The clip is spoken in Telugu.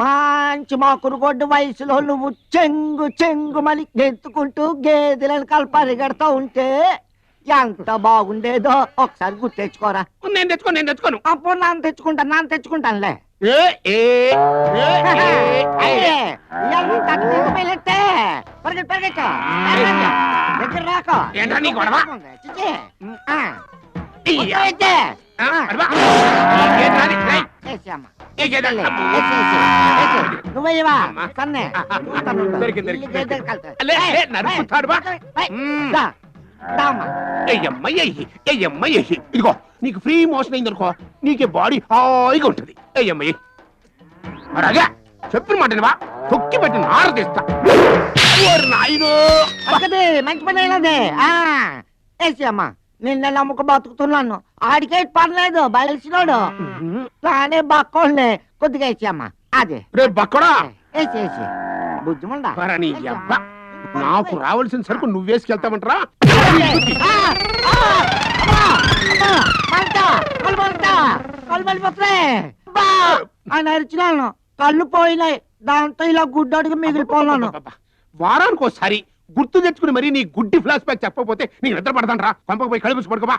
మంచి మాకురుగొడ్డు వయసులో నువ్వు చెంగు చెంగు మని గెంతుకుంటూ గేదెలను పరిగెడతా ఉంటే ఎంత బాగుండేదో ఒకసారి గుర్తు తెచ్చుకోరా. నేను తెచ్చుకోను. అప్పుడు నాన్న తెచ్చుకుంటానులే. దగ్గర రాకో. ఏంటా నీ గొడవ? నువ్వయ్యవా కన్నే ఇదిగో నీకు ఫ్రీ మోషన్ అయింది అనుకో, నీకే బాడీ హాయిగా ఉంటది. అయ్యమ్మయ్య అలాగా చెప్పిన మాట తొక్కి పెట్టి నార తీస్తా. మంచి పని అయినదే. వేసి అమ్మా నిన్న నమ్ముకు బతుకుతున్నాను. ఆడికే పర్లేదు బలిసినోడు కానీ బక్కోళ్ళే కొద్దిగా వేసి అమ్మా. అదే రేపు బక్కడా వేసి బుద్ధిమండా నాకు రావాల్సిన సరుకు నువ్వేసుకెళ్తామంటరా? ఆయన అరిచినాను, కళ్ళు పోయినాయి. దాంతో ఇలా గుడ్డడుగు మిగిలిపోన్నాను. వారానికి ఒకసారి గుర్తు తెచ్చుకుని మరి నీ గుడ్డి ఫ్లాష్ బ్యాక్ చెప్పకపోతే నీకు నిద్ర పడతాను రా. పంపకపోయి కళ్ళు పడుకోబా.